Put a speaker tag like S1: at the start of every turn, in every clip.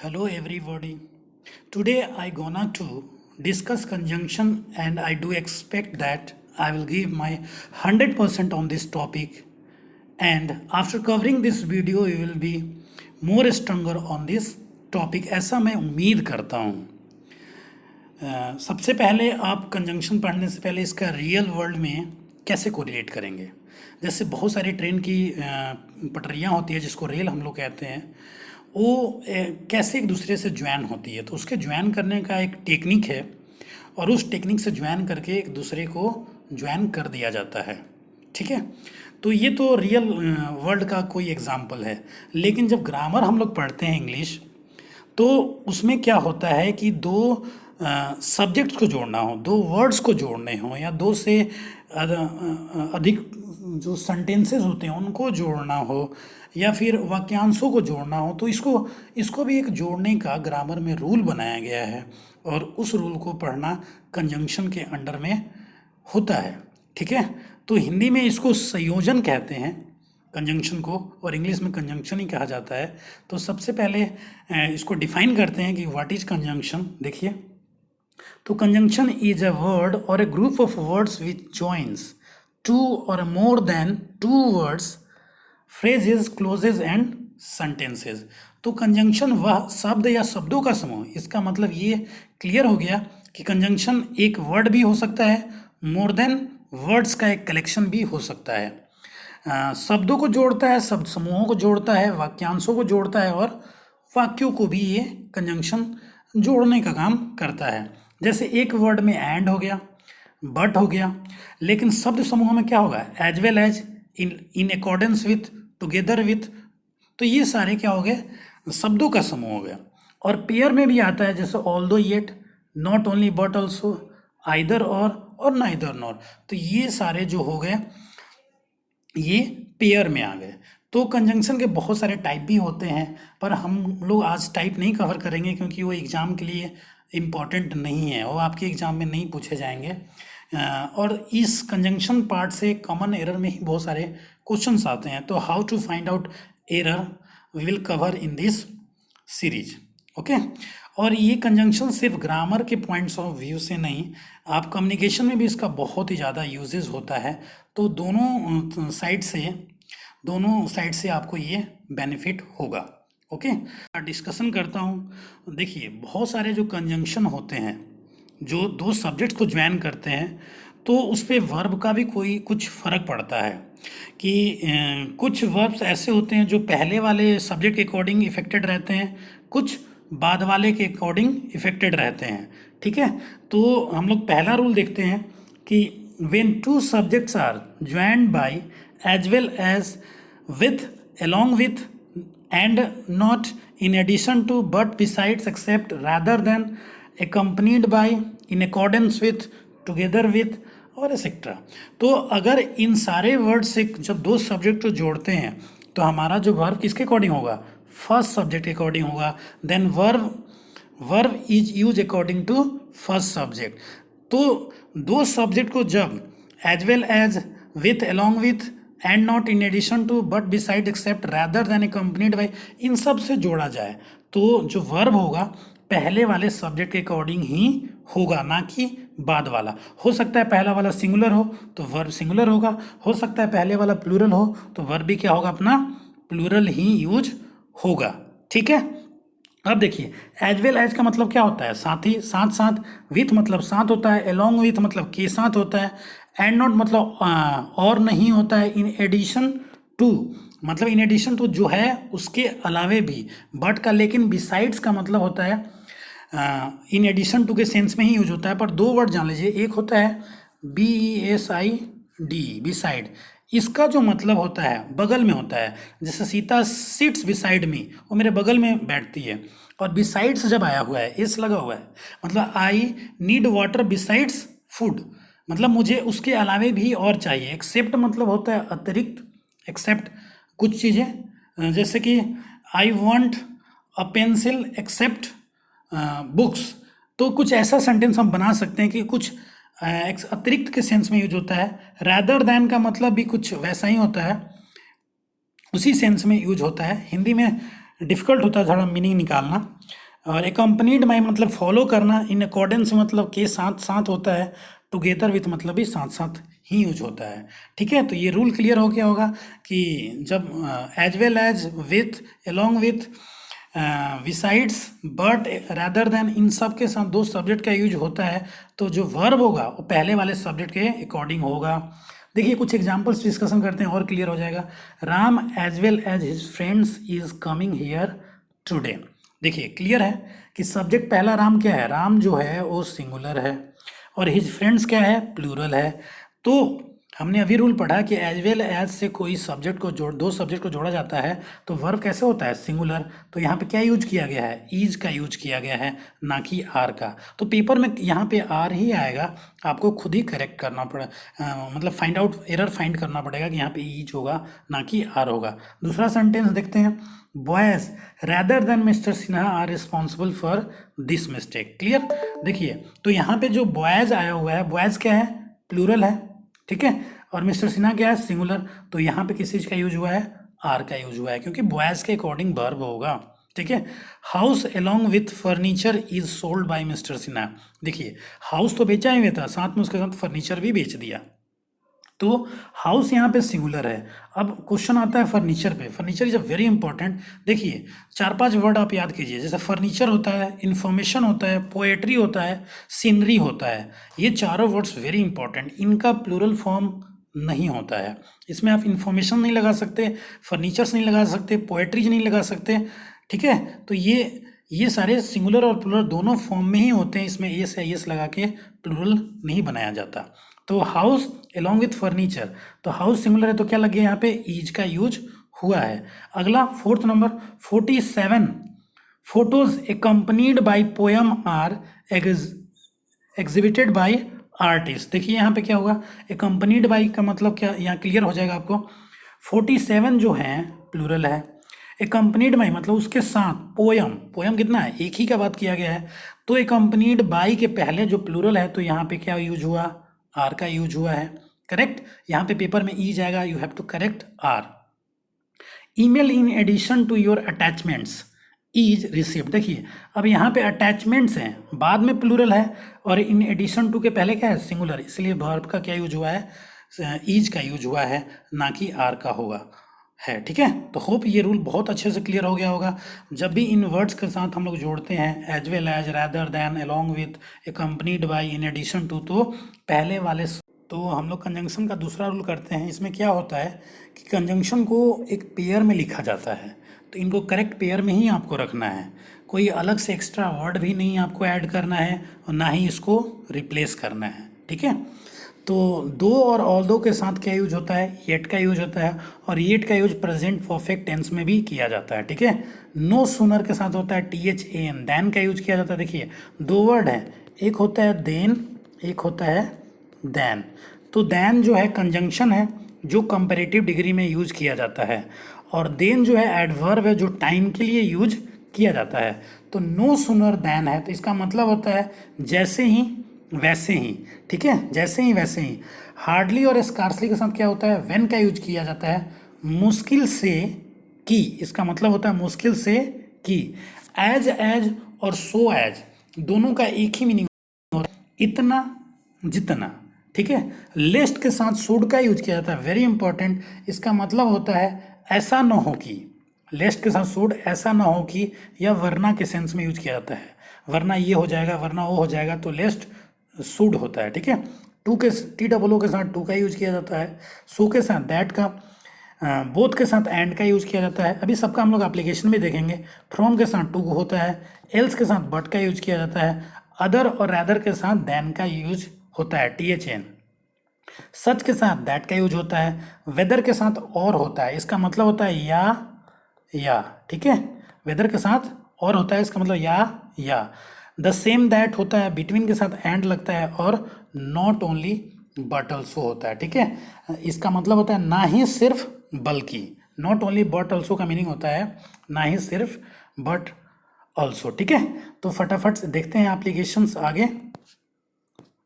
S1: Hello everybody. Today I gonna to discuss conjunction and I do expect that I will give my 100% on this topic and after covering this video you will be more stronger on this topic ऐसा मैं उम्मीद करता हूँ। सबसे पहले आप conjunction पढ़ने से पहले इसका रियल वर्ल्ड में कैसे कोरिलेट करेंगे। जैसे बहुत सारी ट्रेन की पटरियाँ होती है जिसको रेल हम लोग कहते हैं, वो कैसे एक दूसरे से ज्वाइन होती है, तो उसके ज्वाइन करने का एक टेक्निक है और उस टेक्निक से ज्वाइन करके एक दूसरे को ज्वाइन कर दिया जाता है। ठीक है, तो ये तो रियल वर्ल्ड का कोई एग्जाम्पल है। लेकिन जब ग्रामर हम लोग पढ़ते हैं इंग्लिश, तो उसमें क्या होता है कि दो सब्जेक्ट्स को जोड़ना हो, दो वर्ड्स को जोड़ने हो या दो से अधिक जो सेंटेंसेस होते हैं उनको जोड़ना हो या फिर वाक्यांशों को जोड़ना हो, तो इसको भी एक जोड़ने का ग्रामर में रूल बनाया गया है और उस रूल को पढ़ना कंजंक्शन के अंडर में होता है। ठीक है, तो हिंदी में इसको संयोजन कहते हैं कंजंक्शन को, और इंग्लिश में कंजंक्शन ही कहा जाता है। तो सबसे पहले इसको डिफाइन करते हैं कि व्हाट इज कंजंक्शन। देखिए, तो conjunction is a word or a group of words which joins two or more than two words, phrases, clauses and sentences. तो कंजंक्शन वह शब्द या शब्दों का समूह। इसका मतलब ये क्लियर हो गया कि कंजंक्शन एक वर्ड भी हो सकता है, मोर देन वर्ड्स का एक कलेक्शन भी हो सकता है। शब्दों को जोड़ता है, शब्द समूहों को जोड़ता है, वाक्यांशों को जोड़ता है और वाक्यों को भी ये कंजंक्शन जोड़ने का काम करता है। जैसे एक वर्ड में एंड हो गया, बट हो गया, लेकिन शब्द समूह में क्या होगा, as well as, in accordance with, together with. तो ये सारे क्या हो गए, शब्दों का समूह हो गया। और पेयर में भी आता है, जैसे although, yet, not only but also, either और नाइदर नॉर। तो ये सारे जो हो गए ये पेयर में आ गए। तो कंजंक्शन के बहुत सारे टाइप भी होते हैं, पर हम लोग आज टाइप नहीं कवर करेंगे क्योंकि वो एग्ज़ाम के लिए इम्पॉर्टेंट नहीं है, वो आपके एग्ज़ाम में नहीं पूछे जाएंगे। और इस कंजंक्शन पार्ट से कॉमन एरर में ही बहुत सारे क्वेश्चंस आते हैं। तो how to find out error we will cover in this series. Okay, और ये कंजंक्शन सिर्फ ग्रामर के पॉइंट्स ऑफ व्यू से नहीं, आप कम्युनिकेशन में भी इसका बहुत ही ज़्यादा यूजेस होता है। तो दोनों साइड से आपको ये बेनिफिट होगा। ओके, डिस्कशन करता हूँ। देखिए, बहुत सारे जो कंजंक्शन होते हैं जो दो सब्जेक्ट्स को ज्वाइन करते हैं, तो उस पर वर्ब का भी कुछ फ़र्क पड़ता है कि कुछ वर्ब्स ऐसे होते हैं जो पहले वाले सब्जेक्ट के अकॉर्डिंग इफेक्टेड रहते हैं, कुछ बाद वाले के अकॉर्डिंग इफेक्टेड रहते हैं। ठीक है, तो हम लोग पहला रूल देखते हैं कि when two subjects are joined by as well as, with, along with, and not, in addition to, but besides, except, rather than, accompanied by, in accordance with, together with और एक्सेट्रा। तो अगर इन सारे word से जब दो subject को जोड़ते हैं तो हमारा जो वर्ब किसके अकॉर्डिंग होगा, फर्स्ट सब्जेक्ट के अकॉर्डिंग होगा। Then verb is use according to first subject. तो दो सब्जेक्ट को जब as well as, with, along with, and not, in addition to, but beside, except, rather than, accompanied by, इन सब से जोड़ा जाए तो जो वर्ब होगा पहले वाले सब्जेक्ट के अकॉर्डिंग ही होगा, ना कि बाद वाला। हो सकता है पहला वाला सिंगुलर हो तो वर्ब सिंगुलर होगा, हो सकता है पहले वाला प्लूरल हो तो वर्ब भी क्या होगा, अपना प्लूरल ही यूज होगा। ठीक है, अब देखिए, एज वेल एज का मतलब क्या होता है, साथ ही साथ साथ, विथ मतलब साथ होता है, along विथ मतलब के साथ होता है, एंड नॉट मतलब और नहीं होता है, इन एडिशन टू मतलब इन एडिशन टू जो है उसके अलावे भी, बट का लेकिन बिसाइड्स का मतलब होता है इन एडिशन टू के सेंस में ही यूज होता है। पर दो वर्ड जान लीजिए, एक होता है BESID, बिसाइड, इसका जो मतलब होता है बगल में होता है। जैसे सीता सिट्स बिसाइड मी, वो मेरे बगल में बैठती है। और बिसाइड्स जब आया हुआ है, एस लगा हुआ है, मतलब I need water besides food, मतलब मुझे उसके अलावे भी और चाहिए। एक्सेप्ट मतलब होता है अतिरिक्त, एक्सेप्ट कुछ चीज़ें, जैसे कि I want a pencil except books. तो कुछ ऐसा सेंटेंस हम बना सकते हैं कि कुछ अतिरिक्त के सेंस में यूज होता है। रैदर दैन का मतलब भी कुछ वैसा ही होता है, उसी सेंस में यूज होता है। हिंदी में डिफ़िकल्ट होता है थोड़ा मीनिंग निकालना। और एकम्पनीड बाय मतलब फॉलो करना, इन अकॉर्डेंस मतलब के साथ साथ होता है, टुगेदर विथ मतलब भी साथ साथ ही यूज होता है। ठीक है, तो ये रूल क्लियर हो गया होगा कि जब as well as, with, along with, besides, but, rather than, इन सब के साथ दो सब्जेक्ट का यूज होता है, तो जो वर्ब होगा वो पहले वाले सब्जेक्ट के अकॉर्डिंग होगा। देखिए कुछ एग्जांपल्स डिस्कशन करते हैं और क्लियर हो जाएगा। Ram as well as his friends is coming here today. देखिए क्लियर है कि सब्जेक्ट पहला राम क्या है, राम जो है वो सिंगुलर है, और हिज फ्रेंड्स क्या है, प्लूरल है। तो हमने अभी रूल पढ़ा कि एज वेल एज से कोई सब्जेक्ट को दो सब्जेक्ट को जोड़ा जाता है तो वर्ब कैसे होता है, सिंगुलर। तो यहाँ पे क्या यूज किया गया है, इज का यूज किया गया है, ना कि आर का। तो पेपर में यहाँ पे आर ही आएगा, आपको खुद ही करेक्ट करना मतलब फाइंड आउट, एरर फाइंड करना पड़ेगा कि यहाँ पे इज होगा ना कि आर होगा। दूसरा सेंटेंस देखते हैं, boys rather than mister Sinha are responsible for this mistake. Clear. देखिए तो यहाँ पे जो बॉयज आया हुआ है, बॉयज क्या है, प्लूरल है, ठीक है, और मिस्टर सिन्हा क्या है, सिंगुलर। तो यहाँ पे किस चीज़ का यूज हुआ है, आर का यूज हुआ है, क्योंकि बॉयज के अकॉर्डिंग वर्ब होगा। ठीक है, house along with furniture is sold by mister Sinha. देखिए हाउस तो बेचा ही हुआ था, साथ में उसके साथ फर्नीचर भी बेच दिया, तो हाउस यहाँ पे सिंगुलर है। अब क्वेश्चन आता है फर्नीचर पे। Furniture is a very important. देखिए 4-5 वर्ड आप याद कीजिए, जैसे फर्नीचर होता है, इंफॉर्मेशन होता है, पोएट्री होता है, सीनरी होता है। ये चारों वर्ड्स वेरी इंपॉर्टेंट, इनका प्लूरल फॉर्म नहीं होता है। इसमें आप इंफॉर्मेशन नहीं लगा सकते, फर्नीचर्स नहीं लगा सकते, पोएट्रीज नहीं लगा सकते। ठीक है, तो ये सारे सिंगुलर और प्लूरल दोनों फॉर्म में ही होते हैं, इसमें एस या एस लगा के प्लूरल नहीं बनाया जाता। तो हाउस अलोंग विथ फर्नीचर, तो हाउस सिंगुलर है तो क्या लगे यहाँ पे, ईज का यूज हुआ है। अगला 4th number, 47 photos accompanied by poem are exhibited by artist. देखिए यहाँ पे क्या होगा, एकम्पनीड बाई का मतलब क्या, यहाँ क्लियर हो जाएगा आपको। 47 जो है प्लूरल है, एकम्पनीड बाई मतलब उसके साथ, पोयम, पोयम कितना है, एक ही का बात किया गया है, तो एकम्पनीड बाई के पहले जो प्लूरल है तो यहाँ पे क्या यूज हुआ, आर का यूज हुआ है। करेक्ट, यहाँ पे पेपर में ई जाएगा, you have to correct are. Email in addition to your attachments is received. देखिए अब यहाँ पे अटैचमेंट्स हैं, बाद में प्लूरल है, और इन एडिशन टू के पहले क्या है, सिंगुलर, इसलिए वर्ब का क्या यूज हुआ है, इज का यूज हुआ है, ना कि आर का होगा है। ठीक है, तो होप ये रूल बहुत अच्छे से क्लियर हो गया होगा। जब भी इन वर्ड्स के साथ हम लोग जोड़ते हैं, as well as, rather than, along with, accompanied by, in addition to, तो पहले वाले, तो हम लोग कंजंक्शन का दूसरा रूल करते हैं। इसमें क्या होता है कि कंजंक्शन को एक पेयर में लिखा जाता है, तो इनको करेक्ट पेयर में ही आपको रखना है, कोई अलग से एक्स्ट्रा वर्ड भी नहीं आपको ऐड करना है, और ना ही इसको रिप्लेस करना है। ठीक है, तो दो और ऑल दो के साथ क्या यूज होता है, येट का यूज होता है, और येट का यूज प्रेजेंट परफेक्ट टेंस में भी किया जाता है। ठीक है, नो सूनर के साथ होता है THAN, दैन का यूज किया जाता है। देखिए दो वर्ड है, एक होता है देन, एक होता है दैन। तो दैन जो है कंजंक्शन है जो कंपैरेटिव डिग्री में यूज किया जाता है, और देन जो है एडवर्ब है जो टाइम के लिए यूज किया जाता है। तो नो सूनर दैन है तो इसका मतलब होता है जैसे ही वैसे ही। ठीक है, जैसे ही वैसे ही। हार्डली और स्कार्सली के साथ क्या होता है, व्हेन का यूज किया जाता है, मुश्किल से की, इसका मतलब होता है मुश्किल से की। एज एज और सो एज दोनों का एक ही मीनिंग, इतना जितना। ठीक है, लेस्ट के साथ शुड का यूज किया जाता है, वेरी इंपॉर्टेंट। इसका मतलब होता है ऐसा न हो कि, लेस्ट के साथ शुड, ऐसा ना हो कि, या वरना के सेंस में यूज किया जाता है, वरना ये हो जाएगा, वरना वो हो जाएगा, तो लेस्ट शुड होता है। ठीक है, टू के TOO के साथ टू का यूज किया जाता है, सो के साथ दैट का, बोथ के साथ एंड का यूज किया जाता है। अभी सबका हम लोग एप्लीकेशन में देखेंगे। फ्रॉम के साथ टू होता है, एल्स के साथ बट का यूज किया जाता है, अदर और रैदर के साथ देन का यूज होता है, THN। सच के साथ दैट का यूज होता है, वेदर के साथ और होता है, इसका मतलब होता है या। ठीक है, वेदर के साथ और होता है, इसका मतलब या। द सेम दैट होता है, बिटवीन के साथ एंड लगता है, और नॉट ओनली बट ऑल्सो होता है। ठीक है, इसका मतलब होता है ना ही सिर्फ बल्कि, नॉट ओनली बट ऑल्सो का मीनिंग होता है ना ही सिर्फ बट ऑल्सो। ठीक है, तो फटाफट से देखते हैं एप्लीकेशंस आगे।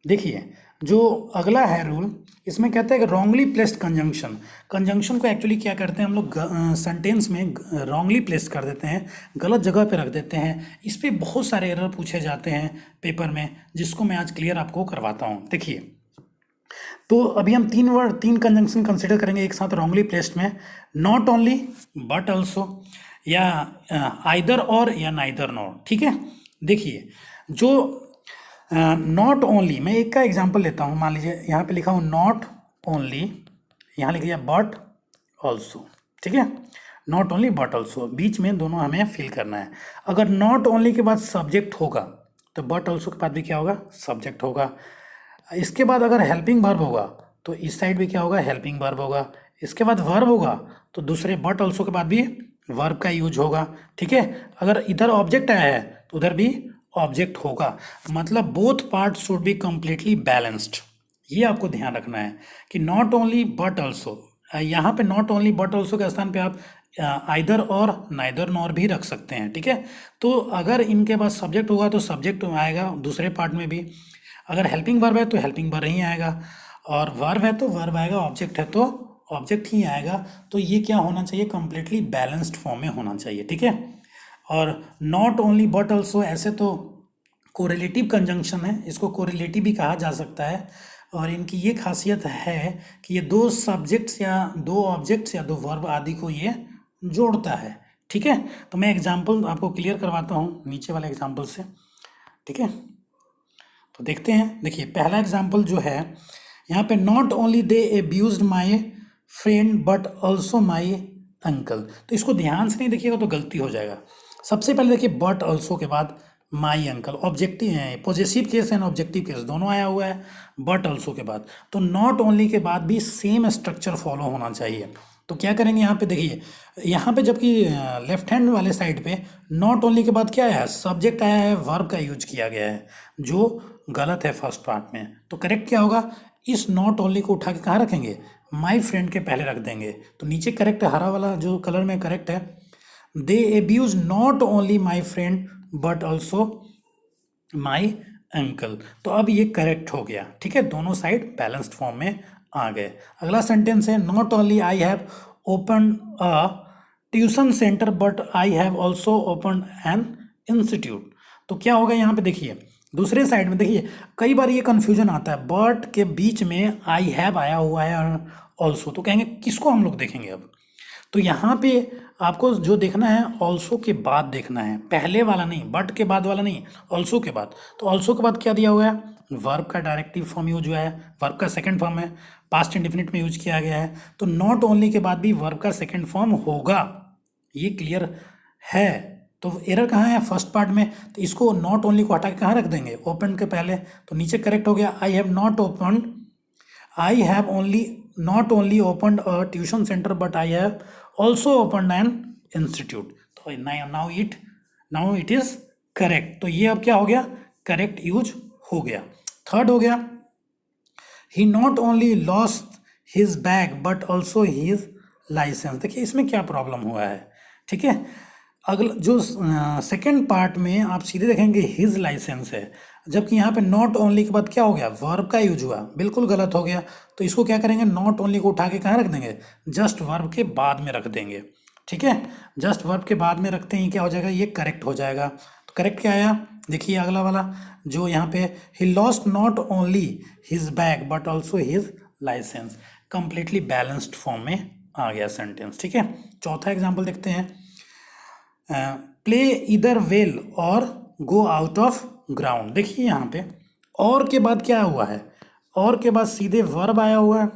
S1: देखिए जो अगला है रूल, इसमें कहते हैं कि रॉन्गली प्लेस्ड कंजंक्शन। कंजंक्शन को एक्चुअली क्या करते हैं हम लोग सेंटेंस में रॉन्गली प्लेस कर देते हैं, गलत जगह पे रख देते हैं। इस पे बहुत सारे एरर पूछे जाते हैं पेपर में, जिसको मैं आज क्लियर आपको करवाता हूँ। देखिए, तो अभी हम तीन कंजंक्शन कंसिडर करेंगे एक साथ रॉन्गली प्लेस्ड में। नॉट ओनली बट ऑल्सो, या आइदर और, या नाइदर नॉर। ठीक है, देखिए जो नॉट ओनली, मैं एक का एग्जांपल लेता हूँ। मान लीजिए यहाँ पे लिखा हूँ नॉट ओनली, यहाँ लिख दिया बट ऑल्सो। ठीक है, नॉट ओनली बट ऑल्सो, बीच में दोनों हमें फिल करना है। अगर नॉट ओनली के बाद सब्जेक्ट होगा तो बट ऑल्सो के बाद भी क्या होगा, सब्जेक्ट होगा। इसके बाद अगर हेल्पिंग वर्ब होगा तो इस साइड भी क्या होगा, हेल्पिंग वर्ब होगा। इसके बाद वर्ब होगा तो दूसरे बट ऑल्सो के बाद भी वर्ब का यूज होगा। ठीक है, अगर इधर ऑब्जेक्ट आया है तो उधर भी ऑब्जेक्ट होगा। मतलब both part should be completely balanced. ये आपको ध्यान रखना है कि नॉट ओनली बट ऑल्सो, यहाँ पे नॉट ओनली बट ऑल्सो के स्थान पे आप आइदर और नाइदर नॉर भी रख सकते हैं। ठीक है, तो अगर इनके पास सब्जेक्ट होगा तो सब्जेक्ट आएगा दूसरे पार्ट में भी, अगर हेल्पिंग वर्ब है तो हेल्पिंग वर्ब ही आएगा, और वर्ब है तो वर्ब आएगा, ऑब्जेक्ट है तो ऑब्जेक्ट ही आएगा। तो ये क्या होना चाहिए, कंप्लीटली बैलेंस्ड फॉर्म में होना चाहिए। ठीक है, और नॉट ओनली बट ऑल्सो ऐसे तो कोरिलेटिव कंजंक्शन है, इसको कोरिलेटिव भी कहा जा सकता है। और इनकी ये खासियत है कि ये दो सब्जेक्ट्स या दो ऑब्जेक्ट्स या दो वर्ब आदि को ये जोड़ता है। ठीक है, तो मैं एग्जांपल आपको क्लियर करवाता हूँ नीचे वाले एग्जांपल से। ठीक है, तो देखते हैं। देखिए पहला एग्जांपल जो है यहाँ पे, not only they abused my friend but also my uncle. तो इसको ध्यान से नहीं देखिएगा तो गलती हो जाएगा। सबसे पहले देखिए बट ऑल्सो के बाद माई अंकल, ऑब्जेक्टिव है, positive case and objective case दोनों आया हुआ है बट ऑल्सो के बाद। तो नॉट ओनली के बाद भी सेम स्ट्रक्चर फॉलो होना चाहिए। तो क्या करेंगे यहाँ पे, देखिए यहाँ पे जबकि लेफ्ट हैंड वाले साइड पे नॉट ओनली के बाद क्या आया है, सब्जेक्ट आया है, वर्ब का यूज किया गया है, जो गलत है फर्स्ट पार्ट में। तो करेक्ट क्या होगा, इस नॉट ओनली को उठा के कहाँ रखेंगे, माई फ्रेंड के पहले रख देंगे। तो नीचे करेक्ट हरा वाला जो कलर में करेक्ट है, they abuse not only my friend but also my uncle. तो अब ये करेक्ट हो गया। ठीक है, दोनों साइड बैलेंस्ड फॉर्म में आ गए। अगला सेंटेंस है, not only I have open a tuition centre but I have also open an institute. तो क्या होगा यहाँ पे, देखिए दूसरे साइड में देखिए कई बार ये कन्फ्यूजन आता है, बट के बीच में आई हैव आया हुआ है और ऑल्सो, तो कहेंगे किसको हम लोग देखेंगे अब। तो यहाँ पे आपको जो देखना है ऑल्सो के बाद देखना है, पहले वाला नहीं, बट के बाद वाला नहीं, ऑल्सो के बाद। तो ऑल्सो के बाद क्या दिया हुआ है, वर्ब का डायरेक्टिव फॉर्म यूज हुआ है, वर्ब का सेकंड फॉर्म है, पास्ट इंडेफिनिट में यूज किया गया है। तो नॉट ओनली के बाद भी वर्ब का सेकंड फॉर्म होगा, ये क्लियर है। तो एरर कहाँ है, फर्स्ट पार्ट में। तो इसको नॉट ओनली को हटा के कहाँ रख देंगे, ओपन के पहले। तो नीचे करेक्ट हो गया, I have not open, I have only not only open a tuition centre but I have also open an institute. तो नाउ इट इज करेक्ट। तो ये अब क्या हो गया, करेक्ट यूज हो गया। थर्ड हो गया, he not only lost his bag but also his licence. देखिए इसमें क्या प्रॉब्लम हुआ है। ठीक है, अगला जो सेकेंड पार्ट में आप सीधे देखेंगे हिज लाइसेंस है, जबकि यहाँ पे नॉट ओनली के बाद क्या हो गया, वर्ब का यूज हुआ, बिल्कुल गलत हो गया। तो इसको क्या करेंगे, नॉट ओनली को उठा के कहाँ रख देंगे, जस्ट वर्ब के बाद में रख देंगे। ठीक है, जस्ट वर्ब के बाद में रखते ही क्या हो जाएगा, ये करेक्ट हो जाएगा। तो करेक्ट क्या आया, देखिए अगला वाला जो यहाँ पे, he lost not only his bag but also his license, completely balanced form में आ गया सेंटेंस। ठीक है, चौथा एग्जाम्पल देखते हैं, प्ले इधर वेल और गो आउट ऑफ ग्राउंड। देखिए यहाँ पे और के बाद क्या हुआ है, और के बाद सीधे वर्ब आया हुआ है।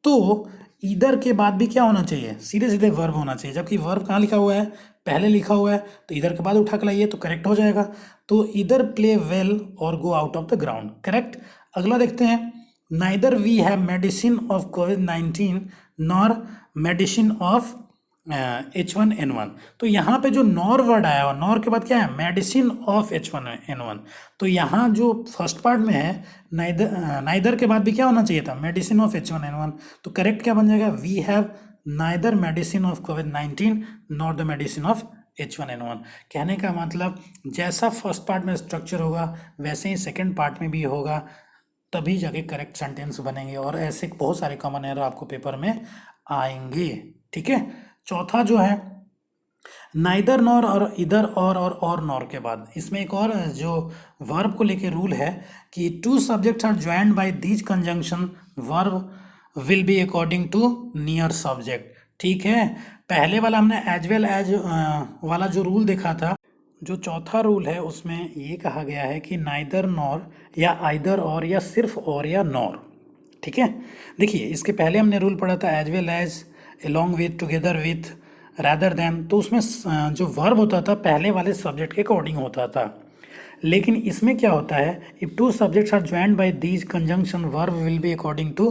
S1: तो इधर के बाद भी क्या होना चाहिए, सीधे सीधे वर्ब होना चाहिए, जबकि वर्ब कहाँ लिखा हुआ है, पहले लिखा हुआ है। तो इधर के बाद उठा के लाइए तो करेक्ट हो जाएगा। तो इधर प्ले वेल और go out of the ground, correct. अगला देखते हैं, neither we have medicine of कोविड-19 नॉर मेडिसिन ऑफ H1N1। तो यहाँ पे जो नॉर वर्ड आया हुआ, नॉर के बाद क्या है, मेडिसिन ऑफ H1N1। तो यहाँ जो फर्स्ट पार्ट में है, नाइदर के बाद भी क्या होना चाहिए था, मेडिसिन ऑफ H1N1। तो करेक्ट क्या बन जाएगा, we have neither medicine of कोविड-19 nor the medicine of H1N1। कहने का मतलब जैसा फर्स्ट पार्ट में स्ट्रक्चर होगा वैसे ही सेकेंड पार्ट में भी होगा। तभी जाके करेक्ट सेंटेंस बनेंगे, और ऐसे बहुत सारे कॉमन एरर आपको पेपर में आएंगे। ठीक है। चौथा जो है नाइदर नॉर और इधर और नॉर के बाद इसमें एक और जो वर्ब को लेके रूल है कि two subjects are joined by these conjunction verb will be according to near subject. ठीक है। पहले वाला हमने एज वेल एज वाला जो रूल देखा था, जो चौथा रूल है उसमें ये कहा गया है कि नाइदर नॉर या आइदर और या सिर्फ और या नॉर। ठीक है। देखिए इसके पहले हमने रूल पढ़ा था as well as, along with, together with, rather than, तो उसमें जो वर्ब होता था पहले वाले सब्जेक्ट के अकॉर्डिंग होता था। लेकिन इसमें क्या होता है, if two subjects are joined by these conjunction verb will be according to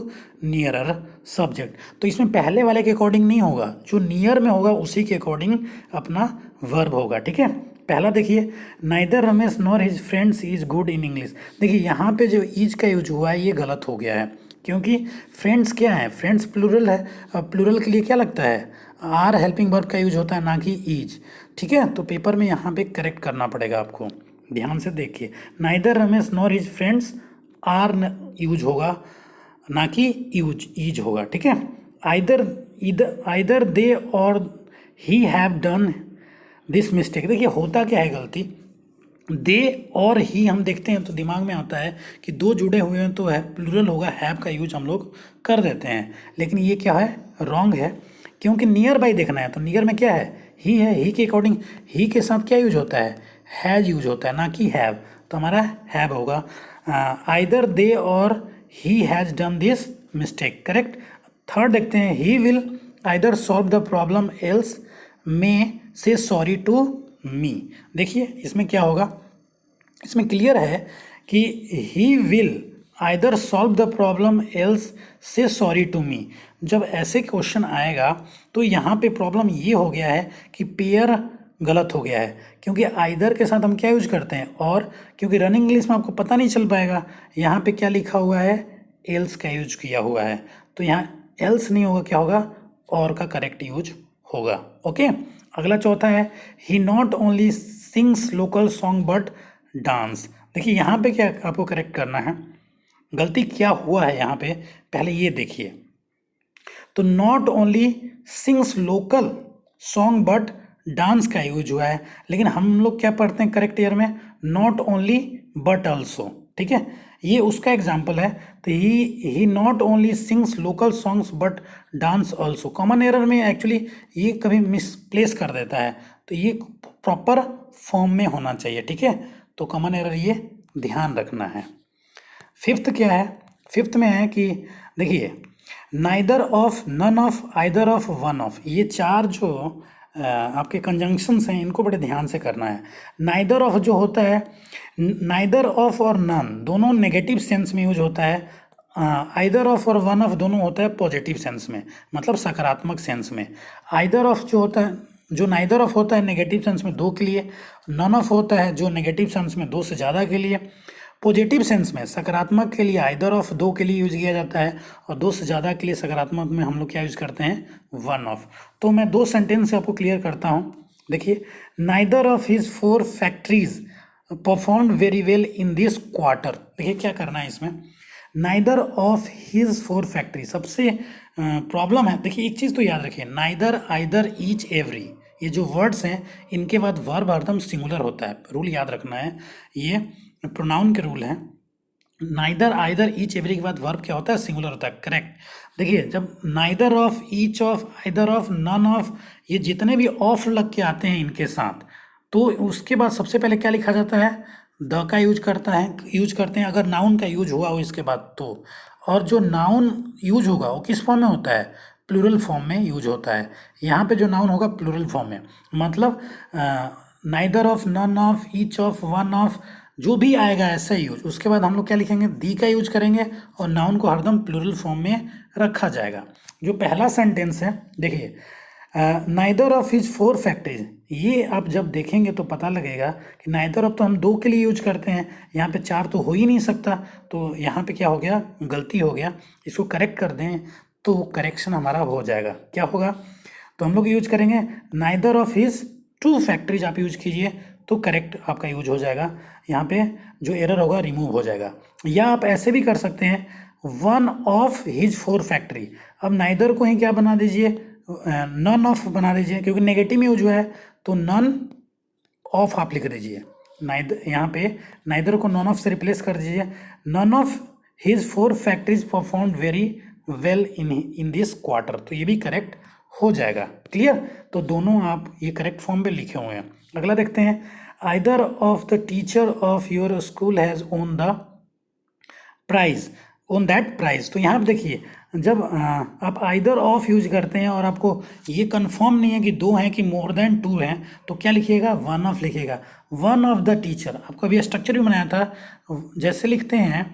S1: nearer subject. तो इसमें पहले वाले के अकॉर्डिंग नहीं होगा, जो नियर में होगा उसी के अकॉर्डिंग अपना वर्ब होगा। ठीक है। पहला देखिए, neither Ramesh nor his friends is good in English. देखिए यहाँ पे जो इज का यूज हुआ है ये गलत हो गया है, क्योंकि फ्रेंड्स क्या है, फ्रेंड्स प्लूरल है। अब प्लूरल के लिए क्या लगता है, आर हेल्पिंग वर्ब का यूज होता है, ना कि ईज। ठीक है। तो पेपर में यहाँ पे करेक्ट करना पड़ेगा आपको, ध्यान से देखिए। Neither Ramesh nor his friends are use होगा, ना कि ईज होगा। ठीक है। Either they or he have done this mistake. देखिए होता क्या है गलती, दे और ही हम देखते हैं तो दिमाग में आता है कि दो जुड़े हुए हैं तो है प्लूरल होगा, हैव का यूज हम लोग कर देते हैं। लेकिन ये क्या है, रॉन्ग है, क्योंकि नियर बाई देखना है। तो नियर में क्या है, ही है, ही के अकॉर्डिंग ही के साथ क्या यूज होता है, हैज यूज होता है, ना कि हैव। तो हमारा हैव होगा। Either they or he has done this mistake, correct. Third देखते हैं, he will either solve the problem else may say sorry to me. देखिए इसमें क्या होगा, इसमें क्लियर है कि ही will either solve the problem else से सॉरी टू मी। जब ऐसे क्वेश्चन आएगा तो यहाँ पे प्रॉब्लम ये हो गया है कि पेयर गलत हो गया है, क्योंकि आइदर के साथ हम क्या यूज करते हैं, और क्योंकि रनिंग इंग्लिश में आपको पता नहीं चल पाएगा यहाँ पे क्या लिखा हुआ है, एल्स का यूज किया हुआ है। तो यहाँ एल्स नहीं होगा, क्या होगा, और का करेक्ट यूज होगा। ओके। अगला चौथा है, he not only sings local song but dance. देखिए यहाँ पे क्या आपको करेक्ट करना है, गलती क्या हुआ है यहाँ पे, पहले ये देखिए। तो not only sings local song but dance का यूज हुआ है, लेकिन हम लोग क्या पढ़ते हैं करेक्ट ईयर में, नॉट ओनली बट ऑल्सो। ठीक है। ये उसका एग्जाम्पल है। तो he not only sings local songs but dance also. Common error में एक्चुअली ये कभी मिसप्लेस कर देता है, तो ये प्रॉपर फॉर्म में होना चाहिए। ठीक है। तो कॉमन एरर ये ध्यान रखना है। फिफ्थ क्या है, फिफ्थ में है कि देखिए, neither of, none of, either of, one of, ये चार जो आपके कंजंक्शंस हैं इनको बड़े ध्यान से करना है। नाइदर ऑफ जो होता है, नाइदर ऑफ और नन दोनों नेगेटिव सेंस में यूज होता है। आइदर ऑफ और वन ऑफ दोनों होता है पॉजिटिव सेंस में, मतलब सकारात्मक सेंस में। आइदर ऑफ जो होता है, जो नाइदर ऑफ होता है नेगेटिव सेंस में दो के लिए, नन ऑफ होता है जो नेगेटिव सेंस में दो से ज़्यादा के लिए। पॉजिटिव सेंस में सकारात्मक के लिए आइदर ऑफ दो के लिए यूज किया जाता है, और दो से ज़्यादा के लिए सकारात्मक में हम लोग क्या यूज करते हैं, वन ऑफ। तो मैं दो सेंटेंस से आपको क्लियर करता हूँ। देखिए, neither of his 4 factories perform very well in this quarter. देखिए क्या करना है इसमें, नाइदर ऑफ हिज 4 फैक्ट्री। सबसे प्रॉब्लम है, देखिए एक चीज़ तो याद रखिए, नाइदर, आइदर, ईच, एवरी, ये जो वर्ड्स हैं इनके बाद वर्ब हरदम सिंगुलर होता है। रूल याद रखना है, ये प्रोनाउन के रूल हैं। नाइदर, आइदर, ईच, एवरी के बाद वर्ब क्या होता है, सिंगुलर होता है, करेक्ट। देखिए जब neither of, each of, either of, none of, ये जितने भी ऑफ लग के आते हैं इनके साथ, तो उसके बाद सबसे पहले क्या लिखा जाता है, द का यूज करते हैं अगर नाउन का यूज हुआ हो इसके बाद तो। और जो नाउन यूज होगा वो किस फॉर्म में होता है, प्लूरल फॉर्म में यूज होता है। यहाँ पे जो नाउन होगा प्लूरल फॉर्म में, मतलब neither of, none of, each of, one of, जो भी आएगा ऐसा यूज, उसके बाद हम लोग क्या लिखेंगे, दी का यूज करेंगे, और नाउन को हरदम प्लूरल फॉर्म में रखा जाएगा। जो पहला सेंटेंस है देखिए, नाइदर ऑफ हिज 4 फैक्ट्रीज, ये आप जब देखेंगे तो पता लगेगा कि नाइदर ऑफ तो हम दो के लिए यूज करते हैं, यहाँ पे चार तो हो ही नहीं सकता, तो यहाँ पे क्या हो गया, गलती हो गया। इसको करेक्ट कर दें तो करेक्शन हमारा हो जाएगा। क्या होगा, तो हम लोग यूज करेंगे नाइदर ऑफ हिज 2 फैक्ट्रीज, आप यूज कीजिए तो करेक्ट आपका यूज हो जाएगा, यहाँ पे जो एरर होगा रिमूव हो जाएगा। या आप ऐसे भी कर सकते हैं, one of his four factory. अब नाइदर को ही क्या बना दीजिए, नन ऑफ बना दीजिए, क्योंकि नेगेटिव में यूज हुआ है तो नन ऑफ आप लिख दीजिए। नाइदर, यहाँ पे नाइदर को नॉन ऑफ से रिप्लेस कर दीजिए। None of his four factories perform very well in this quarter, तो ये भी करेक्ट हो जाएगा। क्लियर, तो दोनों आप ये करेक्ट फॉर्म पे लिखे हुए हैं। अगला देखते हैं, either of the teacher of your school has won the prize, on that prize. तो यहाँ पे देखिए, जब आप आइदर ऑफ यूज करते हैं और आपको ये कंफर्म नहीं है कि दो हैं कि मोर देन टू हैं, तो क्या लिखिएगा, वन ऑफ लिखिएगा। वन ऑफ द टीचर, आपको अभी स्ट्रक्चर भी बनाया था, जैसे लिखते हैं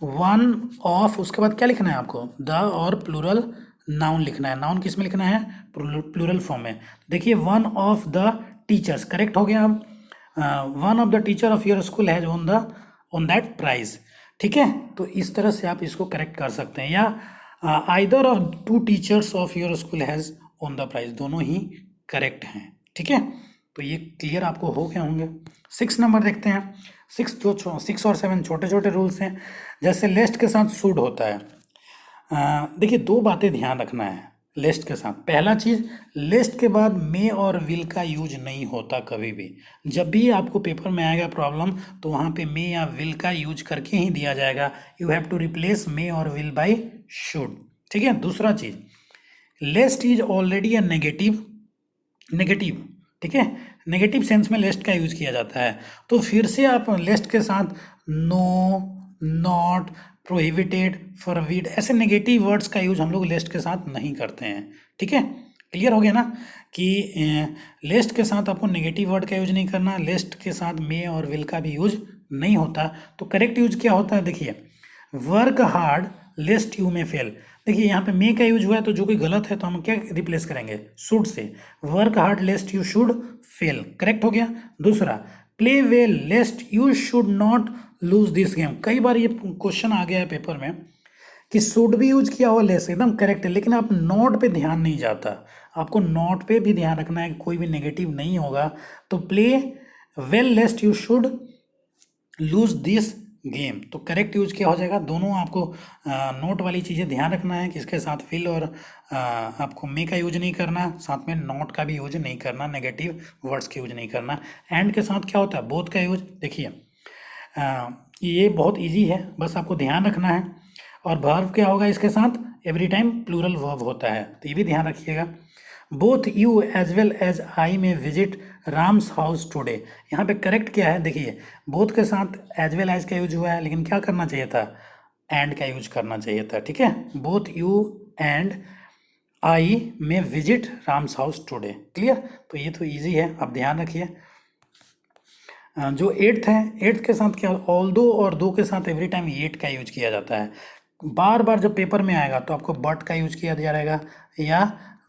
S1: वन ऑफ, उसके बाद क्या लिखना है आपको, द और प्लूरल नाउन लिखना है। नाउन किस में लिखना है, प्लूरल फॉर्म में। देखिए one of the teachers correct हो गया। अब one of the teacher of your school has won that prize. ठीक है, तो इस तरह से आप इसको करेक्ट कर सकते हैं। या either of two teachers of your school has won the prize, दोनों ही करेक्ट हैं। ठीक है, तो ये क्लियर आपको हो गए होंगे। 6 नंबर देखते हैं। 6 और 7 छोटे छोटे रूल्स हैं। जैसे लेस्ट के साथ शुड होता है, देखिए 2 बातें ध्यान रखना है लेस्ट के साथ। पहला चीज़, लेस्ट के बाद मे और विल का यूज नहीं होता कभी भी। जब भी आपको पेपर में आएगा प्रॉब्लम, तो वहाँ पे मे या विल का यूज करके ही दिया जाएगा। यू हैव टू रिप्लेस मे और विल बाय शुड। ठीक है, दूसरा चीज़, लेस्ट इज ऑलरेडी अ नेगेटिव, ठीक है, नेगेटिव सेंस में लेस्ट का यूज किया जाता है। तो फिर से आप लेस्ट के साथ नो, नॉट, प्रोहिबिटेड, फॉरबिड, ऐसे नेगेटिव वर्ड्स का यूज हम लोग लिस्ट के साथ नहीं करते हैं। ठीक है, क्लियर हो गया ना कि लिस्ट के साथ आपको नेगेटिव वर्ड का यूज नहीं करना, लिस्ट के साथ मे और विल का भी यूज नहीं होता। तो करेक्ट यूज क्या होता है, देखिए वर्क हार्ड लिस्ट यू में फेल। देखिए यहाँ पे मे का यूज हुआ है, तो जो कोई गलत है तो हम क्या रिप्लेस करेंगे, should say. Work hard लेस्ट you should fail, correct हो गया। दूसरा, play well लेस्ट you should not lose this game. कई बार ये क्वेश्चन आ गया है पेपर में कि शुड भी यूज किया हुआ लेस, एकदम करेक्ट है, लेकिन आप नॉट पे ध्यान नहीं जाता। आपको नॉट पे भी ध्यान रखना है कि कोई भी नेगेटिव नहीं होगा। तो play well लेस्ट you should lose this game, तो करेक्ट यूज क्या हो जाएगा। दोनों आपको नोट वाली चीज़ें ध्यान रखना है कि इसके साथ फिल और आपको मे का यूज नहीं करना, साथ में नॉट का भी यूज नहीं करना, नेगेटिव वर्ड्स का यूज नहीं करना। एंड के साथ क्या होता है, बोथ का यूज। देखिए ये बहुत इजी है, बस आपको ध्यान रखना है। और वर्ब क्या होगा इसके साथ, एवरी टाइम प्लूरल वर्ब होता है, तो ये भी ध्यान रखिएगा। Both you as well as I में विजिट राम्स हाउस टुडे। यहाँ पे करेक्ट क्या है, देखिए बोथ के साथ एज वेल एज का यूज हुआ है, लेकिन क्या करना चाहिए था, एंड का यूज करना चाहिए था। ठीक है, बोथ यू एंड आई में visit Ram's house today. Clear, तो ये तो ईजी है, आप ध्यान रखिए। जो 8th है, 8th के साथ क्या, ऑल दो और दो के साथ एवरी टाइम एट का यूज किया जाता है। बार बार जब पेपर में आएगा तो आपको बट का यूज किया जाएगा या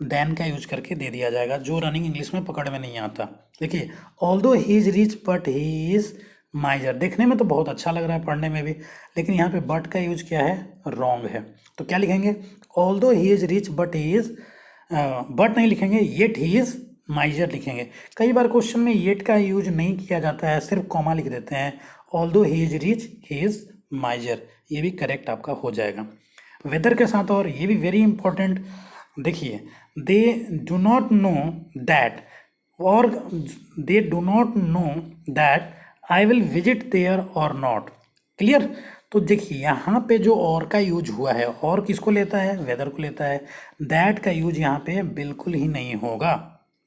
S1: देन का यूज करके दे दिया जाएगा, जो रनिंग इंग्लिश में पकड़ में नहीं आता। देखिए ऑल दो he is rich but he is माइजर, देखने में तो बहुत अच्छा लग रहा है पढ़ने में भी, लेकिन यहाँ पे बट का यूज क्या है, रॉन्ग है। तो क्या लिखेंगे, ऑल दो he is rich but he is, but नहीं लिखेंगे, येट ही इज माइजर लिखेंगे। कई बार क्वेश्चन में येट का यूज नहीं किया जाता है, सिर्फ कॉमा लिख देते हैं, although he is rich he is माइजर, ये भी करेक्ट आपका हो जाएगा। वेदर के साथ, और ये भी वेरी इंपॉर्टेंट, देखिए they do not know that, or they do not know that I will visit there or not. Clear, तो देखिए यहाँ पे जो और का यूज हुआ है, और किसको लेता है, वेदर को लेता है। दैट का यूज यहाँ पे बिल्कुल ही नहीं होगा।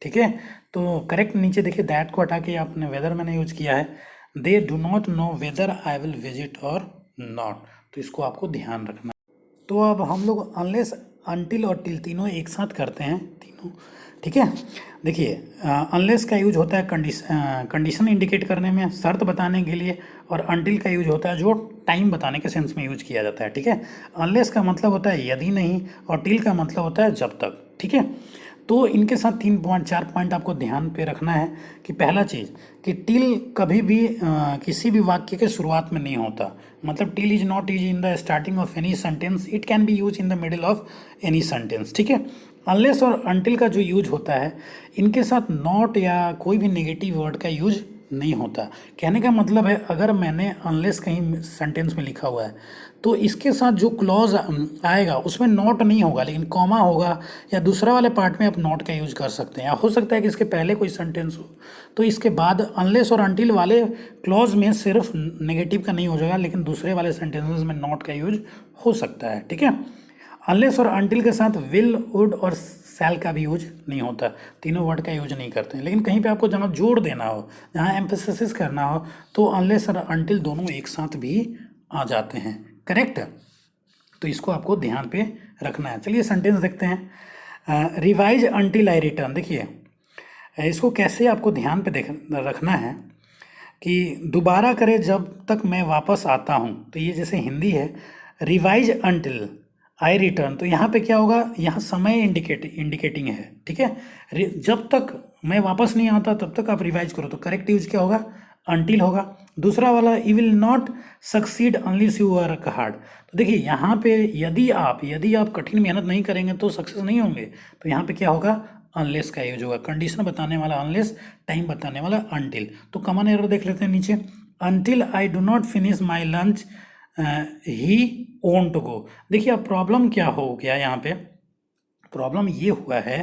S1: ठीक है, तो करेक्ट नीचे देखिए दैट को हटा के आपने वेदर मैंने यूज किया है। दे do not know whether I will visit और नॉट, तो इसको आपको ध्यान रखना। तो अब हम लोग अनलेस, अनटिल और टिल तीनों एक साथ करते हैं, तीनों। ठीक है, देखिए अनलेस का यूज होता है कंडीशन इंडिकेट करने में, शर्त बताने के लिए, और अनटिल का यूज होता है जो टाइम बताने के सेंस में यूज किया जाता है। ठीक है, अनलेस का मतलब होता है यदि नहीं, और टिल का मतलब होता है जब तक। ठीक है, तो इनके साथ 4 पॉइंट आपको ध्यान पे रखना है कि पहला चीज़ कि टिल कभी भी किसी भी वाक्य के शुरुआत में नहीं होता। मतलब till is not use in the starting of any sentence, it can be use in the middle of any sentence. ठीक है, अनलेस और अनटिल का जो यूज होता है, इनके साथ नॉट या कोई भी नेगेटिव वर्ड का यूज नहीं होता। कहने का मतलब है अगर मैंने अनलेस कहीं सेंटेंस में लिखा हुआ है तो इसके साथ जो क्लॉज आएगा उसमें नॉट नहीं होगा, लेकिन कॉमा होगा, या दूसरा वाले पार्ट में आप नॉट का यूज कर सकते हैं, या हो सकता है कि इसके पहले कोई सेंटेंस हो तो इसके बाद अनलेस और अनटिल वाले क्लॉज में सिर्फ नेगेटिव का नहीं हो जाएगा, लेकिन दूसरे वाले सेंटेंसेस में नॉट का यूज हो सकता है। ठीक है, अनलेस और अनटिल के साथ विल, वुड और शैल का भी यूज नहीं होता, तीनों वर्ड का यूज नहीं करते हैं। लेकिन कहीं पे आपको जहाँ जोड़ देना हो, जहाँ एम्फेसिस करना हो, तो अनलेस और अनटिल दोनों एक साथ भी आ जाते हैं। करेक्ट, तो इसको आपको ध्यान पे रखना है। चलिए सेंटेंस देखते हैं। रिवाइज अनटिल आई रिटर्न, देखिए इसको कैसे आपको ध्यान पे देख रखना है कि दोबारा करे जब तक मैं वापस आता हूँ। तो ये जैसे हिंदी है रिवाइज अनटिल आई रिटर्न, तो यहाँ पे क्या होगा, यहाँ समय इंडिकेटिंग है। ठीक है, जब तक मैं वापस नहीं आता तब तक आप रिवाइज करो, तो करेक्ट यूज क्या होगा, अनटिल होगा। दूसरा वाला you will not succeed unless you work hard, तो देखिए यहाँ पे यदि आप कठिन मेहनत नहीं करेंगे तो सक्सेस नहीं होंगे, तो यहाँ पे क्या होगा, अनलेस का यूज होगा। कंडीशन बताने वाला अनलेस, टाइम बताने वाला अनटिल। तो कॉमन एरर देख लेते हैं नीचे, until I do not finish my lunch he won't go. देखिए अब प्रॉब्लम क्या हो गया, यहाँ पे प्रॉब्लम ये हुआ है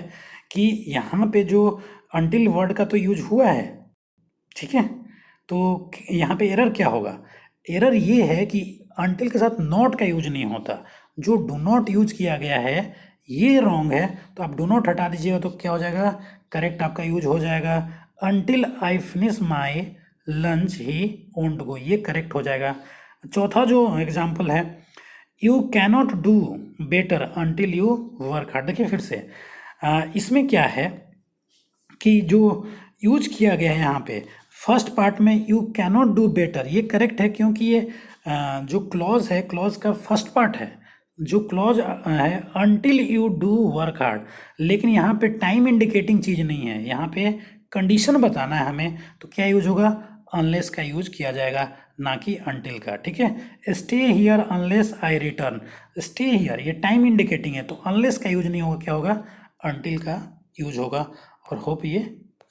S1: कि यहाँ पे जो अनटिल वर्ड का तो यूज हुआ है, ठीक है, तो यहाँ पे एरर क्या होगा, एरर ये है कि अनटिल के साथ नॉट का यूज नहीं होता, जो डू नॉट यूज किया गया है ये रॉन्ग है, तो आप डू नॉट हटा दीजिएगा तो क्या हो जाएगा, करेक्ट आपका यूज हो जाएगा। Until I finish my lunch he won't go, ये करेक्ट हो जाएगा। चौथा जो एग्जाम्पल है, you cannot do better until you work hard. देखिए फिर से इसमें क्या है कि जो यूज किया गया है यहाँ पे फर्स्ट पार्ट में यू कैनॉट डू बेटर, ये करेक्ट है क्योंकि ये जो क्लॉज है, क्लॉज का फर्स्ट पार्ट है, जो क्लॉज है until you do work hard, लेकिन यहाँ पे टाइम इंडिकेटिंग चीज़ नहीं है, यहाँ पे कंडीशन बताना है हमें, तो क्या यूज होगा, अनलेस का यूज किया जाएगा, ना कि अनटिल का। ठीक है, stay here unless I return, stay here ये टाइम इंडिकेटिंग है, तो अनलेस का यूज नहीं होगा, क्या होगा, अनटिल का यूज होगा। और होप ये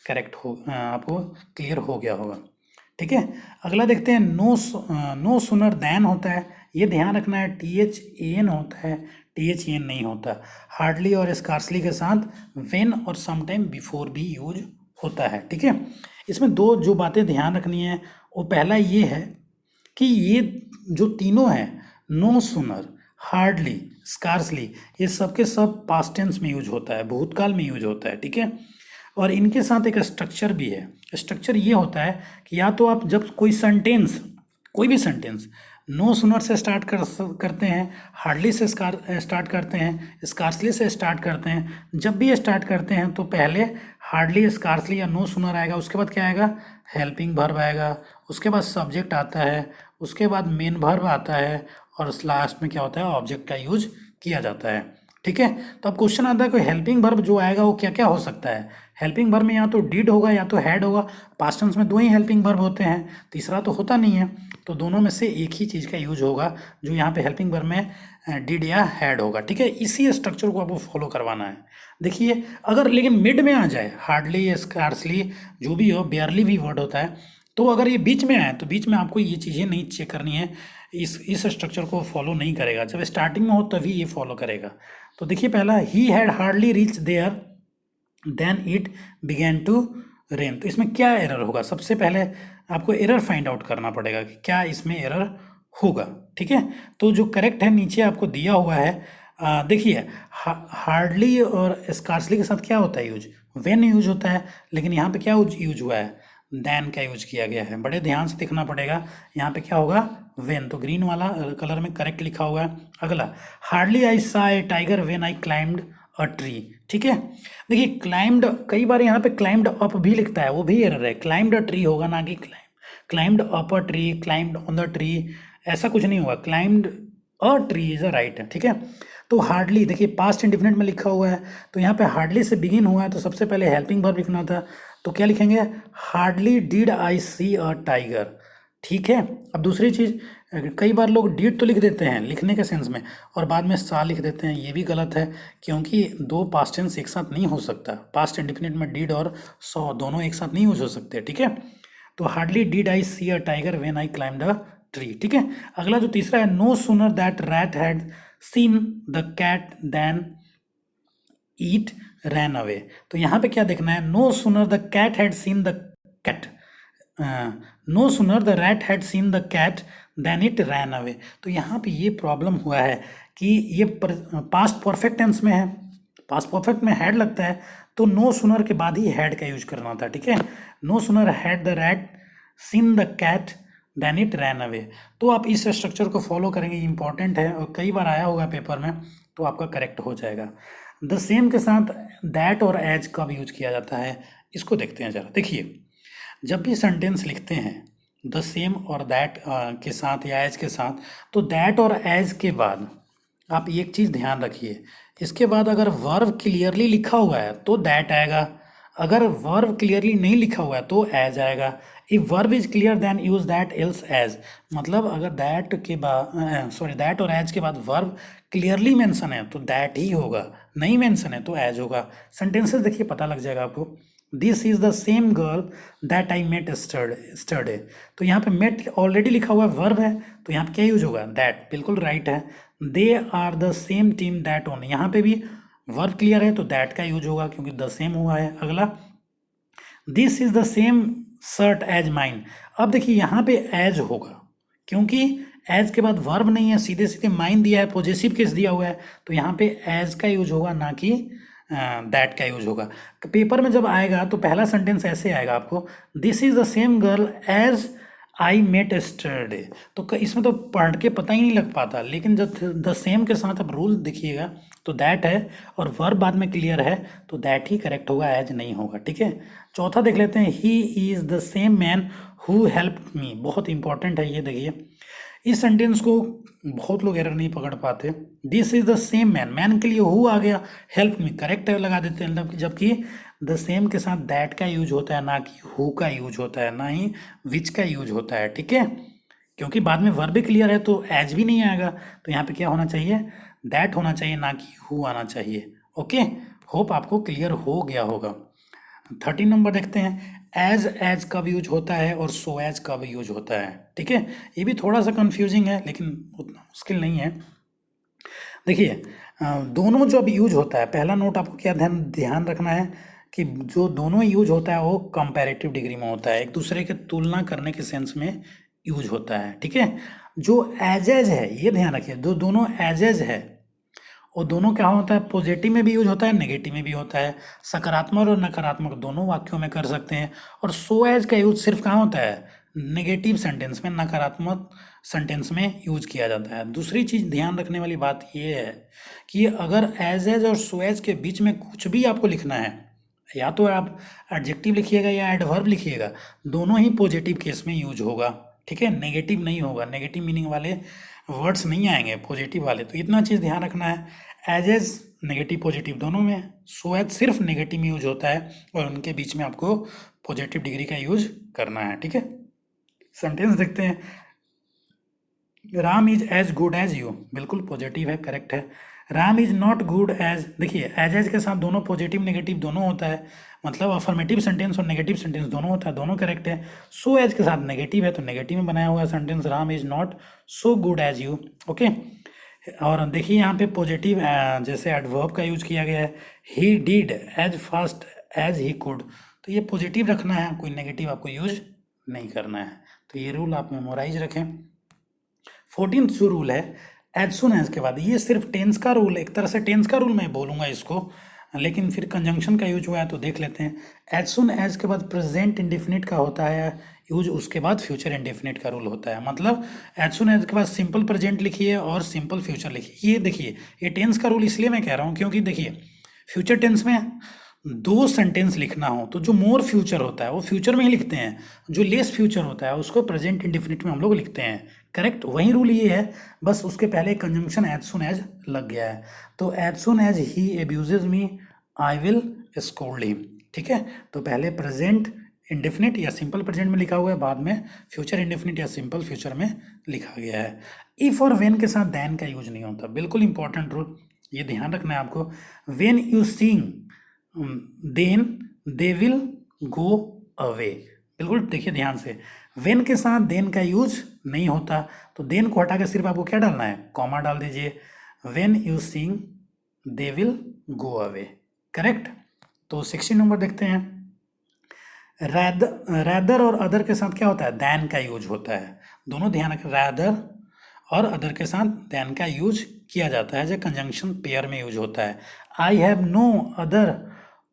S1: करेक्ट हो, आपको क्लियर हो गया होगा। ठीक है, अगला देखते हैं, नो सुनर दैन होता है, ये ध्यान रखना है, THAN होता है, THAN नहीं होता। हार्डली और स्कार्सली के साथ वेन और समटाइम बिफोर भी यूज होता है। ठीक है, इसमें दो जो बातें ध्यान रखनी है, वो पहला ये है कि ये जो तीनों हैं, नो सुनर, हार्डली, स्कार्सली, ये सब के सब पास्ट टेंस में यूज होता है, भूतकाल में यूज होता है। ठीक है, और इनके साथ एक स्ट्रक्चर भी है। स्ट्रक्चर ये होता है कि या तो आप जब कोई सेंटेंस, कोई भी सेंटेंस नो सुनर से स्टार्ट करते हैं, हार्डली से स्टार्ट करते हैं, स्कार्सली से स्टार्ट करते हैं, जब भी ये स्टार्ट करते हैं तो पहले हार्डली, स्कार्सली या नो सुनर आएगा, उसके बाद क्या आएगा, हेल्पिंग वर्ब आएगा, उसके बाद सब्जेक्ट आता है, उसके बाद मेन वर्ब आता है, और लास्ट में क्या होता है, ऑब्जेक्ट का यूज किया जाता है। ठीक है, तो अब क्वेश्चन आता है कोई हेल्पिंग वर्ब जो आएगा वो क्या क्या हो सकता है। हेल्पिंग वर्ब में या तो डिड होगा या तो हैड होगा, पास्ट टेंस में दो ही हेल्पिंग वर्ब होते हैं, तीसरा तो होता नहीं है, तो दोनों में से एक ही चीज़ का यूज होगा, जो यहाँ पे हेल्पिंग वर्ब में डिड या हैड होगा। ठीक है, इसी स्ट्रक्चर को आपको फॉलो करवाना है। देखिए अगर लेकिन मिड में आ जाए, हार्डली, स्कार्सली, जो भी हो, बेयरली भी वर्ड होता है, तो अगर ये बीच में आए तो बीच में आपको ये चीज़ें नहीं चेक करनी है, इस स्ट्रक्चर को फॉलो नहीं करेगा, जब स्टार्टिंग में हो तभी ये फॉलो करेगा। तो देखिए पहला, he had hardly reach there then it began to rain, तो इसमें क्या एरर होगा, सबसे पहले आपको एरर फाइंड आउट करना पड़ेगा कि क्या इसमें एरर होगा। ठीक है, तो जो करेक्ट है नीचे आपको दिया हुआ है, देखिए हार्डली और स्कार्सली के साथ क्या होता है यूज, वेन यूज होता है, लेकिन यहाँ पे क्या यूज हुआ है, देन का यूज किया गया है। बड़े ध्यान से देखना पड़ेगा, यहाँ पे क्या होगा, वेन, तो ग्रीन वाला कलर में करेक्ट लिखा हुआ है। अगला, hardly I saw a tiger when I climbed a tree. ठीक है, देखिए क्लाइम्ड, कई बार यहाँ पे क्लाइम्ड अप भी लिखता है, वो भी एरर है, क्लाइम्ड अ ट्री होगा, ना कि climbed up a tree, climbed on the tree, ऐसा कुछ नहीं होगा, climbed a tree is a right. ठीक है, तो हार्डली, देखिए पास्ट इंडिफिनिट में लिखा हुआ है, तो यहाँ पे हार्डली से बिगिन हुआ है, तो सबसे पहले हेल्पिंग वर्ब लिखना था, तो क्या लिखेंगे, hardly did I see a tiger. ठीक है, अब दूसरी चीज़, कई बार लोग डिड तो लिख देते हैं लिखने के सेंस में, और बाद में सा लिख देते हैं, ये भी गलत है, क्योंकि दो पास्ट टेंस एक साथ नहीं हो सकता, पास्ट इंडिफिनिट में डिड और सॉ दोनों एक साथ नहीं यूज हो सकते। ठीक है, तो hardly did I see a tiger when I climb the tree, ठीक है। अगला जो तीसरा है, no sooner that rat had seen the cat then eat ran away. तो यहाँ पे क्या देखना है, no sooner the cat had seen the cat, no sooner the rat had seen the cat then it ran away. तो यहाँ पे ये प्रॉब्लम हुआ है कि ये पास्ट परफेक्ट टेंस में है, पास्ट परफेक्ट में हैड लगता है, तो नो सूनर के बाद ही हैड का यूज करना था, ठीक है। No sooner had the rat seen the cat then it ran away. तो आप इस स्ट्रक्चर को फॉलो करेंगे, इंपॉर्टेंट है और कई बार आया होगा पेपर में, तो आपका करेक्ट हो जाएगा। द सेम के साथ दैट और एज कब यूज किया जाता है, इसको देखते हैं जरा। देखिए, जब भी सेंटेंस लिखते हैं द सेम और दैट के साथ या एज के साथ, तो दैट और एज के बाद आप एक चीज़ ध्यान रखिए, इसके बाद अगर वर्ब क्लियरली लिखा हुआ है तो दैट आएगा, अगर वर्ब क्लियरली नहीं लिखा हुआ है तो एज आएगा। If verb is clear then use that else as, मतलब अगर दैट के बाद दैट और एज के बाद वर्ब क्लियरली मेंशन है तो दैट ही होगा, नहीं मेंशन है तो एज होगा। सेंटेंसेस देखिए पता लग जाएगा आपको। This is the same girl that I met yesterday, तो यहाँ पे मेट ऑलरेडी लिखा हुआ वर्ब है, तो यहाँ पे क्या यूज होगा, दैट, बिल्कुल राइट है। They are the same team that own, यहाँ पे भी वर्ब क्लियर है तो दैट का यूज होगा क्योंकि द सेम हुआ है। अगला, this is the same shirt as mine, अब देखिए यहाँ पे एज होगा क्योंकि एज के बाद वर्ब नहीं है, सीधे सीधे माइन दिया है, पॉजेसिव केस दिया हुआ है, तो यहाँ पे एज का यूज होगा ना कि दैट का यूज होगा। पेपर में जब आएगा तो पहला सेंटेंस ऐसे आएगा आपको, this is the same girl as I met yesterday, तो इसमें तो पढ़ के पता ही नहीं लग पाता, लेकिन जब द सेम के साथ अब रूल देखिएगा तो दैट है और वर्ब बाद में क्लियर है तो दैट ही करेक्ट होगा, एज नहीं होगा, ठीक है। चौथा देख लेते हैं, he is the same man who help me, बहुत इंपॉर्टेंट है ये, देखिए इस सेंटेंस को बहुत लोग एरर नहीं पकड़ पाते। This is the same man, man के लिए हु आ गया, हेल्प मी करेक्ट लगा देते हैं, जबकि द सेम के साथ दैट का यूज होता है, ना कि हु का यूज होता है, ना ही विच का यूज होता है, ठीक है। क्योंकि बाद में वर्ब भी क्लियर है तो एज भी नहीं आएगा, तो यहाँ पे क्या होना चाहिए, दैट होना चाहिए, ना कि हु आना चाहिए। ओके, होप आपको क्लियर हो गया होगा। 13 नंबर देखते हैं, एज कब यूज होता है और सो एज कब यूज होता है, ठीक है। ये भी थोड़ा सा कंफ्यूजिंग है लेकिन उतना मुश्किल नहीं है। देखिए दोनों जब यूज होता है, पहला नोट आपको क्या ध्यान रखना है कि जो दोनों यूज होता है वो कंपैरेटिव डिग्री में होता है, एक दूसरे के तुलना करने के सेंस में यूज होता है, ठीक है। जो एज है ये ध्यान रखिए, जो दोनों एज है और दोनों क्या होता है, पॉजिटिव में भी यूज होता है, नेगेटिव में भी होता है, सकारात्मक और नकारात्मक दोनों वाक्यों में कर सकते हैं। और सो एज का यूज सिर्फ कहाँ होता है, नेगेटिव सेंटेंस में, नकारात्मक सेंटेंस में यूज किया जाता है। दूसरी चीज़ ध्यान रखने वाली बात ये है कि अगर एज और सो एज के बीच में कुछ भी आपको लिखना है, या तो आप एडजेक्टिव लिखिएगा या एडवर्ब लिखिएगा, दोनों ही पॉजिटिव केस में यूज होगा, ठीक है, नेगेटिव नहीं होगा, नेगेटिव मीनिंग वाले वर्ड्स नहीं आएंगे, पॉजिटिव वाले। तो इतना चीज़ ध्यान रखना है, एज नेगेटिव पॉजिटिव दोनों में, सो एज सिर्फ नेगेटिव में यूज होता है और उनके बीच में आपको पॉजिटिव डिग्री का यूज करना है, ठीक है। सेंटेंस देखते हैं, Ram is as good as you, बिल्कुल पॉजिटिव है, करेक्ट है। Ram is not good as, देखिए एज के साथ दोनों पॉजिटिव नेगेटिव दोनों होता है, मतलब अफर्मेटिव सेंटेंस और नेगेटिव सेंटेंस दोनों होता है, दोनों करेक्ट है। सो एज के साथ नेगेटिव है तो नेगेटिव में बनाया हुआ है sentence, Ram is not so good as you, okay. और देखिए यहाँ पे पॉजिटिव जैसे एडवर्ब का यूज किया गया है, he did as fast as he could, तो ये पॉजिटिव रखना है, कोई नेगेटिव आपको यूज नहीं करना है, तो ये रूल आप मेमोराइज रखें। 14th जो रूल है, एज सुन एज के बाद, ये सिर्फ टेंस का रूल, एक तरह से टेंस का रूल मैं बोलूँगा इसको, लेकिन फिर कंजंक्शन का यूज हुआ है तो देख लेते हैं। एज सुन एज के बाद प्रेजेंट इंडेफिनिट का होता है यूज, उसके बाद फ्यूचर इंडेफिनिट का रूल होता है, मतलब एज सुन एज के बाद सिंपल प्रेजेंट लिखिए और सिंपल फ्यूचर लिखिए। ये देखिए, ये टेंस का रूल इसलिए मैं कह रहा हूँ क्योंकि देखिए फ्यूचर टेंस में दो सेंटेंस लिखना हो तो जो मोर फ्यूचर होता है वो फ्यूचर में ही लिखते हैं, जो लेस फ्यूचर होता है उसको प्रेजेंट इंडेफिनिट में हम लोग लिखते हैं, करेक्ट। वही रूल ये है, बस उसके पहले कंजंक्शन एज सुन एज लग गया है, तो as soon as he abuses me I will scold him, ठीक है। तो पहले प्रेजेंट इंडेफिनिट या सिंपल प्रेजेंट में लिखा हुआ है, बाद में फ्यूचर इंडेफिनिट या सिंपल फ्यूचर में लिखा गया है। इफ और वेन के साथ देन का यूज नहीं होता, बिल्कुल इंपॉर्टेंट रूल, ये ध्यान रखना है आपको। When you sing then they will go away, बिल्कुल देखिए ध्यान से, वेन के साथ देन का यूज नहीं होता, तो देन को हटा के सिर्फ आपको क्या डालना है, कॉमा डाल दीजिए। When you Singh they will go away, correct. तो 16 नंबर देखते हैं। रैदर और अदर के साथ क्या होता है, दैन का यूज होता है। दोनों ध्यान रखें, रैदर और अदर के साथ दैन का यूज किया जाता है, जो कंजंक्शन पेयर में यूज होता है। I have no other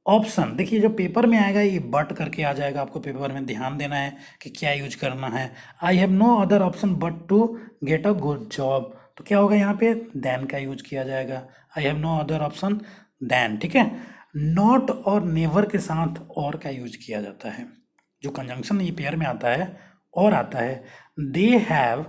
S1: option, देखिए जो पेपर में आएगा ये बट करके आ जाएगा, आपको पेपर में ध्यान देना है कि क्या यूज करना है। I have no other option but to get a good job, तो क्या होगा यहाँ पे, दैन का यूज किया जाएगा। I have no other option than, ठीक है। नॉट और नेवर के साथ और का यूज किया जाता है, जो कंजंक्शन ये पेयर में आता है और आता है। दे हैव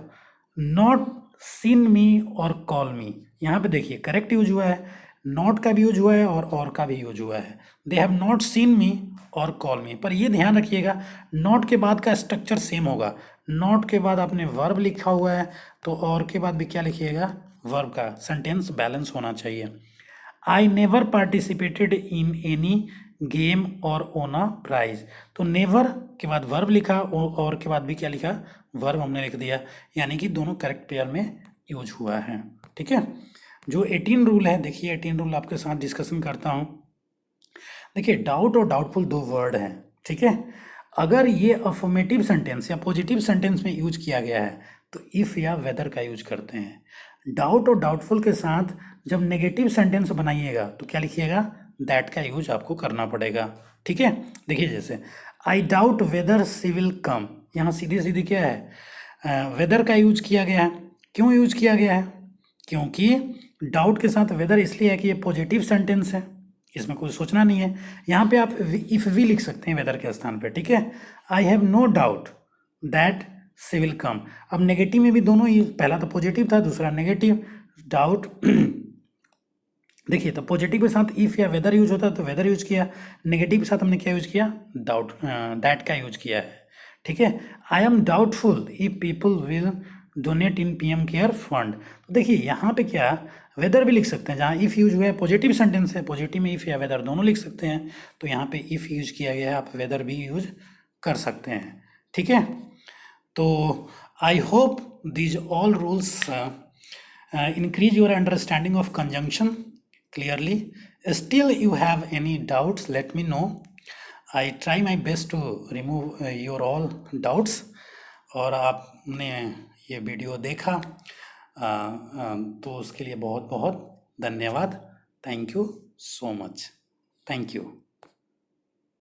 S1: नॉट सीन मी और कॉल मी, यहाँ पे देखिए करेक्ट यूज हुआ है, नॉट का भी यूज हुआ है और का भी यूज हुआ है। दे हैव नॉट सीन मी और कॉल मी, पर ये ध्यान रखिएगा नॉट के बाद का स्ट्रक्चर सेम होगा। नॉट के बाद आपने वर्ब लिखा हुआ है, तो और के बाद भी क्या लिखिएगा, वर्ब का, सेंटेंस बैलेंस होना चाहिए। I never participated in any game और ओन अ प्राइज, तो नेवर के बाद वर्ब लिखा और के बाद भी क्या लिखा, वर्ब हमने लिख दिया, यानी कि दोनों करेक्ट पेयर में यूज हुआ है, ठीक है। जो 18 रूल है, देखिए 18 रूल आपके साथ डिस्कशन करता हूँ। देखिए डाउट और डाउटफुल दो वर्ड हैं, ठीक है। अगर ये अफर्मेटिव सेंटेंस या पॉजिटिव सेंटेंस में यूज किया गया है तो इफ़ या वेदर का यूज करते हैं। डाउट और डाउटफुल के साथ जब नेगेटिव सेंटेंस बनाइएगा तो क्या लिखिएगा, दैट का यूज आपको करना पड़ेगा, ठीक है। देखिए जैसे I doubt weather C will कम, यहाँ सीधी सीधी क्या है, वेदर का यूज किया गया है। क्यों यूज किया गया है, क्योंकि डाउट के साथ वेदर इसलिए है कि ये पॉजिटिव सेंटेंस है, इसमें कुछ सोचना नहीं है। यहाँ पे आप इफ वी लिख सकते हैं वेदर के स्थान पे, ठीक है। I have no doubt that she will come, अब नेगेटिव में भी दोनों ही, पहला तो पॉजिटिव था दूसरा नेगेटिव, डाउट देखिए तो पॉजिटिव के साथ इफ या वेदर यूज होता है तो वेदर यूज किया, नेगेटिव के साथ हमने क्या यूज किया, डाउट दैट का यूज किया है, ठीक है। I am doubtful if people will donate in PM care fund, तो देखिए यहाँ पे क्या, वेदर भी लिख सकते हैं, जहाँ इफ़ यूज हुआ है पॉजिटिव सेंटेंस है, पॉजिटिव में इफ़ या वेदर दोनों लिख सकते हैं, तो यहाँ पे इफ़ यूज किया गया है, आप वेदर भी यूज कर सकते हैं, ठीक है। तो I hope these all rules increase your understanding of conjunction clearly. Still you have any doubts, let me know. I try my best to remove your all doubts. और आपने ये वीडियो देखा तो उसके लिए बहुत बहुत धन्यवाद। Thank you so much, thank you.